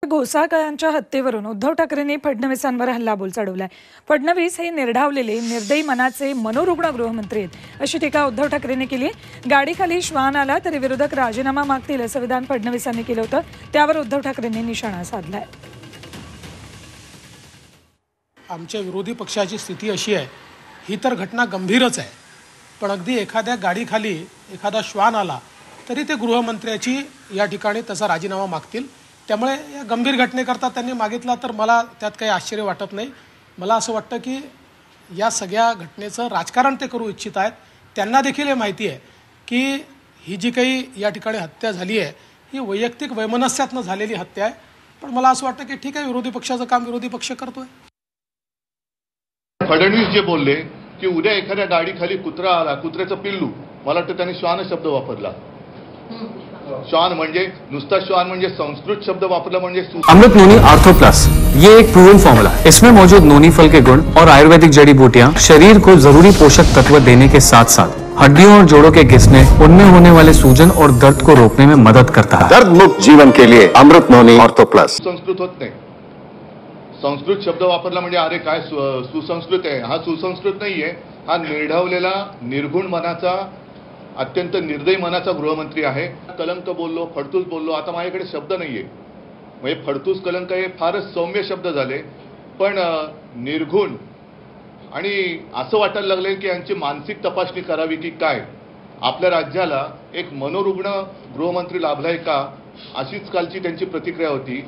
घोसाळकरांच्या हत्येवरून उद्धव ठाकरेंनी फडणवीसांवर हल्लाबोल चढवलाय। फडणवीस हे निर्ढावलेले निर्दयी मनाचे मनोरुग्ण गृहमंत्री आहेत अशी टीका उद्धव ठाकरेंनी केली। गाडीखाली श्वान आला तरी विरोधक राजीनामा मागतील असं विधान फडणवीसांनी केलं होतं, त्यावर उद्धव ठाकरेंनी निशाणा साधलाय। आमच्या विरोधी पक्षाची स्थिती अशी आहे, ही तर घटना गंभीरच आहे, पण अगदी एखाद्या गाडीखाली एखादा श्वान आला तरी ते गृहमंत्र्याची या ठिकाणी त्याचा राजीनामा मागतील। त्यामुळे या गंभीर घटनेकरता त्यांनी मागितला तर मला त्यात काही आश्चर्य वाटत नाही। मला असं वाटतं की या सगळ्या घटनेचं राजकारण ते करू इच्छित आहेत। त्यांना देखील हे माहिती आहे की ही जी काही या ठिकाणी हत्या झाली आहे ही वैयक्तिक वैमनस्यातनं झालेली हत्या आहे, पण मला असं वाटतं की ठीक आहे, विरोधी पक्षाचं काम विरोधी पक्ष करतोय। फडणवीस जे बोलले की उद्या एखाद्या गाडीखाली कुत्रा आला, कुत्र्याचं पिल्लू, मला वाटतं त्यांनी श्वान शब्द वापरला। श्वान म्हणजे नुसता श्वान म्हणजे संस्कृत शब्द वापरला म्हणजे अमृत नोनी आर्थो प्लस, ये एक प्रूवन फॉर्मूला है। इसमें मौजूद नोनी फल के गुण और आयुर्वेदिक जड़ी बूटियां शरीर को जरूरी पोषक तत्व देने के साथ साथ हड्डियों और जोड़ों के घिसने, उनमें होने वाले सूजन और दर्द को रोकने में मदद करता है। दर्द मुक्त जीवन के लिए अमृत नोनी आर्थो प्लस। संस्कृत होत नाही, संस्कृत शब्द वापरला म्हणजे अरे काय सुसंस्कृत आहे। हा सुसंस्कृत नाहीये, हा निर्ढावलेला निर्गुण मनाचा, अत्यंत निर्दयी मनाचा गृहमंत्री आहे। कलंक बोललो, फडतूस बोललो, आता माझ्याकडे शब्द नाहीये, म्हणजे फडतूस कलंक हे फारच सौम्य शब्द झाले, पण निर्गुण आणि असं वाटायला लागले की यांची मानसिक तपासणी करावी की काय। आपल्या राज्याला एक मनोरुग्ण गृहमंत्री लाभलाय का, अशीच कालची त्यांची प्रतिक्रिया होती।